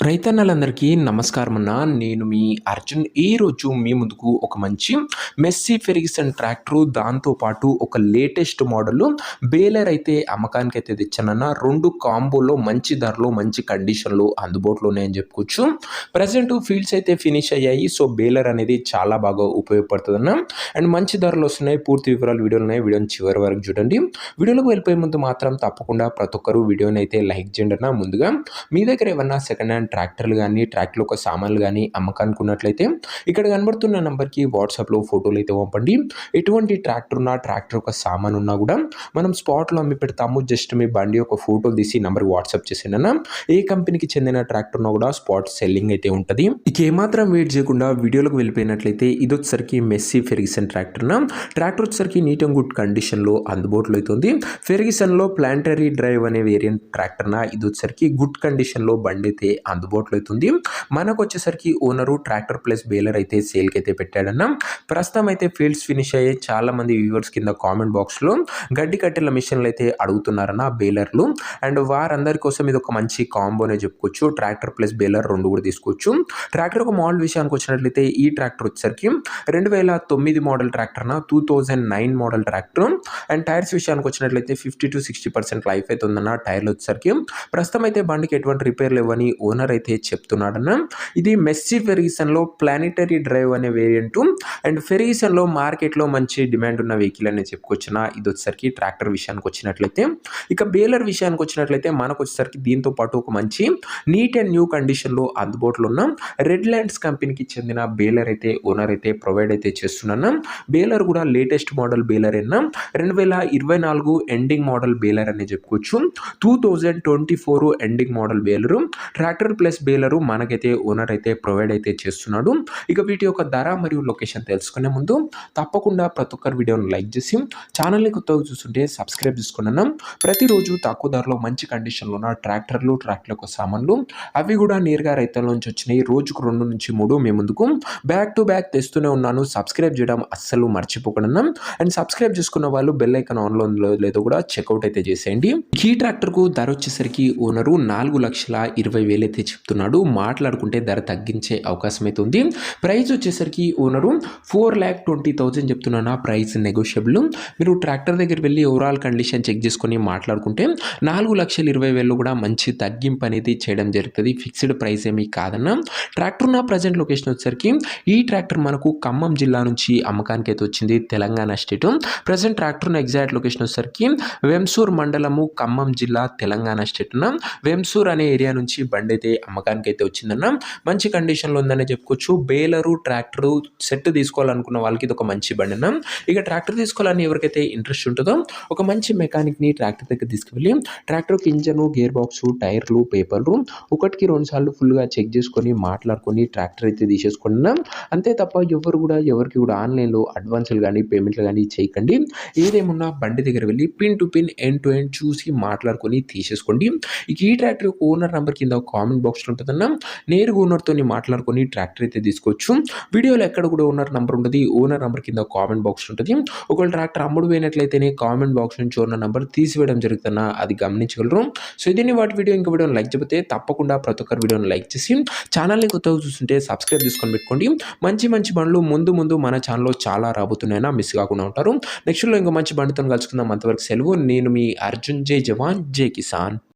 రైతన్నలందరికీ నమస్కారం అన్న. నేను మీ అర్జున్. ఈరోజు మీ ముందుకు ఒక మంచి మెస్సీ ఫెర్గ్యూసన్ ట్రాక్టరు, దాంతో పాటు ఒక లేటెస్ట్ మోడల్ బేలర్ అయితే అమ్మకానికైతే తెచ్చానన్న. 2 కాంబోలో మంచి ధరలో, మంచి కండిషన్‌లో అందుబాటులో ఉన్నాయని చెప్పుకోవచ్చు. ప్రెజెంట్ ఫీల్డ్స్ అయితే ఫినిష్ అయ్యాయి. సో, బేలర్ అనేది చాలా బాగా ఉపయోగపడుతుందన్న. అండ్ మంచి ధరలు వస్తున్నాయి. పూర్తి వివరాలు వీడియోలో ఉన్నాయి. వీడియోని చివరి వరకు చూడండి. వీడియోలోకి వెళ్ళిపోయే ముందు మాత్రం తప్పకుండా ప్రతి ఒక్కరు వీడియోని అయితే లైక్ చేయండి అన్న. ముందుగా మీ దగ్గర ఏమన్నా సెకండ్ హ్యాండ్ ట్రాక్టర్లు కానీ, ట్రాక్టర్ల యొక్క సామాన్లు కానీ అమ్మకానికి ఉన్నట్లయితే ఇక్కడ కనబడుతున్న నంబర్‌కి వాట్సాప్‌లో ఫోటోలు అయితే పంపండి. ఎటువంటి ట్రాక్టర్ ఉన్నా, ట్రాక్టర్ యొక్క సామాను ఉన్నా కూడా మనం స్పాట్‌లో అమ్మి పెడతాము. జస్ట్ మీ బండి యొక్క ఫోటోలు తీసి నంబర్‌కి వాట్సాప్ చేసేయండి అన్న. ఏ కంపెనీకి చెందిన ట్రాక్టర్ ఉన్నా కూడా స్పాట్ సెల్లింగ్ అయితే ఉంటది. ఇక ఏమాత్రం వెయిట్ చేయకుండా వీడియోలోకి వెళ్ళిపోయినట్లయితే ఇది వచ్చేసరికి మెస్సీ ఫెర్గ్యూసన్ ట్రాక్టర్ అన్న. ట్రాక్టర్ వచ్చేసరికి నీట్ అండ్ గుడ్ కండిషన్‌లో అందుబాటులో అయితే ఉంది. ఫెర్గ్యూసన్‌లో ప్లాంటరీ డ్రైవ్ అనే వేరియంట్ ట్రాక్టర్ అన్న. ఇది వచ్చేసరికి గుడ్ కండిషన్‌లో బండి అయితే అందుబాటులో అవుతుంది. మనకు వచ్చేసరికి ఓనరు ట్రాక్టర్ ప్లస్ బేలర్ అయితే సేల్కి అయితే పెట్టాడన్న. ప్రస్తుతం అయితే ఫీల్డ్స్ ఫినిష్ అయ్యే చాలా మంది వ్యూవర్స్ కింద కామెంట్ బాక్స్లో గడ్డి కట్టెల మిషన్లు అయితే అడుగుతున్నారన్న బేలర్లు. అండ్ వారందరి కోసం ఇది ఒక మంచి కాంబోనే చెప్పుకోవచ్చు. ట్రాక్టర్ ప్లస్ బేలర్ 2 కూడా తీసుకోవచ్చు. ట్రాక్టర్ ఒక మోడల్ విషయానికి వచ్చినట్లయితే ఈ ట్రాక్టర్ వచ్చేసరికి 2009 మోడల్ ట్రాక్టర్ అన్న. 2009 మోడల్ ట్రాక్టర్. అండ్ టైర్స్ విషయానికి వచ్చినట్లయితే 50-60% లైఫ్ అయితే ఉందన్న టైర్లు వచ్చేసరికి. ప్రస్తుతం అయితే బండికి ఎటువంటి రిపేర్లు ఇవ్వని ఓనర్ అయితే చెప్తున్నాడన్న. ఇది మెస్సీ ఫెర్గ్యూసన్‌లో ప్లానిటరీ డ్రైవ్ అనే వేరియంట్. అండ్ ఫెర్గ్యూసన్‌లో మార్కెట్‌లో మంచి డిమాండ్ ఉన్న వెహికల్ అని చెప్పుకోవచ్చున. ఇది వచ్చేసరికి ట్రాక్టర్ విషయానికి వచ్చినట్లయితే. ఇక బేలర్ విషయానికి వచ్చినట్లయితే మనకు వచ్చేసరికి దీంతో పాటు ఒక మంచి నీట్ అండ్ న్యూ కండిషన్‌లో అందుబాటులో ఉన్న రెడ్ ల్యాండ్స్ కంపెనీకి చెందిన బేలర్ అయితే ఓనర్ అయితే ప్రొవైడ్ అయితే చేస్తున్నాను. బేలర్ కూడా లేటెస్ట్ మోడల్ బేలర్ అన్న. 2024 ఎండింగ్ మోడల్ బేలర్ అని చెప్పుకోవచ్చు. 2024 ఎండింగ్ మోడల్ బేలరు. ట్రాక్టర్ ప్లస్ బేలరు మనకైతే ఓనర్ అయితే ప్రొవైడ్ అయితే చేస్తున్నాడు. ఇక వీటి యొక్క ధర మరియు లొకేషన్ తెలుసుకునే ముందు తప్పకుండా ప్రతి ఒక్కరు వీడియోని లైక్ చేసి ఛానల్ని కొత్తగా చూస్తుంటే సబ్స్క్రైబ్ చేసుకున్నాను. ప్రతిరోజు తక్కువ ధరలో మంచి కండిషన్లో ఉన్న ట్రాక్టర్లు, ట్రాక్టర్ యొక్క సామాన్లు అవి కూడా నేరుగా రైతుల నుంచి వచ్చినాయి. రోజుకు 2 నుంచి 3 మీ ముందుకు బ్యాక్ టు బ్యాక్ తెస్తూనే ఉన్నాను. సబ్స్క్రైబ్ చేయడం అస్సలు మర్చిపోకుండా. అండ్ సబ్స్క్రైబ్ చేసుకున్న వాళ్ళు బెల్ ఐకాన్ ఆన్లో ఉందో లేదో కూడా చెక్అవుట్ అయితే చేసేయండి. ఈ ట్రాక్టర్కు ధర వచ్చేసరికి ఓనరు 4,20,000 అయితే చెప్తున్నాడు. మాట్లాడుకుంటే ధర తగ్గించే అవకాశం అయితే ఉంది. ప్రైస్ వచ్చేసరికి ఓనరు 4,20,000 చెప్తున్నా. Price negotiable. మీరు ట్రాక్టర్ దగ్గర వెళ్ళి ఓవరాల్ కండిషన్ చెక్ చేసుకొని మాట్లాడుకుంటే 4,20,000 కూడా మంచి తగ్గింపు అనేది చేయడం జరుగుతుంది. ఫిక్స్డ్ ప్రైస్ ఏమీ కాదన్న. ట్రాక్టర్ ఉన్న ప్రజెంట్ లొకేషన్ వచ్చేసరికి ఈ ట్రాక్టర్ మనకు ఖమ్మం జిల్లా నుంచి అమ్మకానికి అయితే వచ్చింది. తెలంగాణ స్టేట్. ప్రజెంట్ ట్రాక్టర్ ఉన్న ఎగ్జాక్ట్ లొకేషన్ వచ్చేసరికి వెంసూర్ మండలము, ఖమ్మం జిల్లా, తెలంగాణ స్టేట్. వెంసూర్ అనే ఏరియా నుంచి బండి అయితే అమ్మకానికి అయితే వచ్చిందన్న. మంచి కండిషన్లో ఉందని చెప్పుకోవచ్చు. బేలరు, ట్రాక్టరు సెట్ తీసుకోవాలనుకున్న వాళ్ళకి ఇది ఒక మంచి బండి అన్న. ఇక ట్రాక్టర్ తీసుకోవాలని ఎవరికైతే ఇంట్రెస్ట్ ఉంటుందో ఒక మంచి మెకానిక్ని ట్రాక్టర్ దగ్గర తీసుకువెళ్ళి ట్రాక్టర్కి ఇంజను, గేర్ బాక్సు, టైర్లు, పేపర్లు 1కి 2 సార్లు ఫుల్గా చెక్ చేసుకొని మాట్లాడుకొని ట్రాక్టర్ అయితే తీసేసుకున్నాం. అంతే తప్ప ఎవరికి కూడా ఆన్లైన్లో అడ్వాన్సులు కానీ, పేమెంట్లు కానీ చేయకండి. ఏదేమున్నా బండి దగ్గర వెళ్ళి pin to pin, end to end చూసి మాట్లాడుకొని తీసేసుకోండి. ఇక ఈ ట్రాక్టర్ ఓనర్ నెంబర్ కింద కామెంట్ బాక్స్లో ఉంటుందన్న. నేరుగా ఓనర్తో మాట్లాడుకొని ట్రాక్టర్ అయితే తీసుకోవచ్చు. వీడియోలో ఎక్కడ కూడా ఓనర్ నెంబర్ ఉంటుంది. ఓనర్ నెంబర్ కింద కామెంట్ బాక్స్ ఉంటుంది. ఒకవేళ ట్రాక్టర్ అమ్ముడు పోయినట్లయితేనే కామెంట్ బాక్స్ నుంచి ఓనర్ నెంబర్ తీసివేయడం జరుగుతున్నా అది గమనించగలరు. సో ఇదే వాటి వీడియో. ఇంకా వీడియోని లైక్ చెబితే తప్పకుండా ప్రతి ఒక్కరు వీడియోని లైక్ చేసి ఛానల్ని కొత్తగా చూస్తుంటే సబ్స్క్రైబ్ చేసుకొని పెట్టుకోండి. మంచి మంచి బండ్లు ముందు మన ఛానల్లో చాలా రాబోతున్నాయినా మిస్ కాకుండా ఉంటారు. నెక్స్ట్లో ఇంకో మంచి బండితో కలుసుకుందాం. అంతవరకు సెలవు. నేను మీ అర్జున్. జై జవాన్, జై కిసాన్.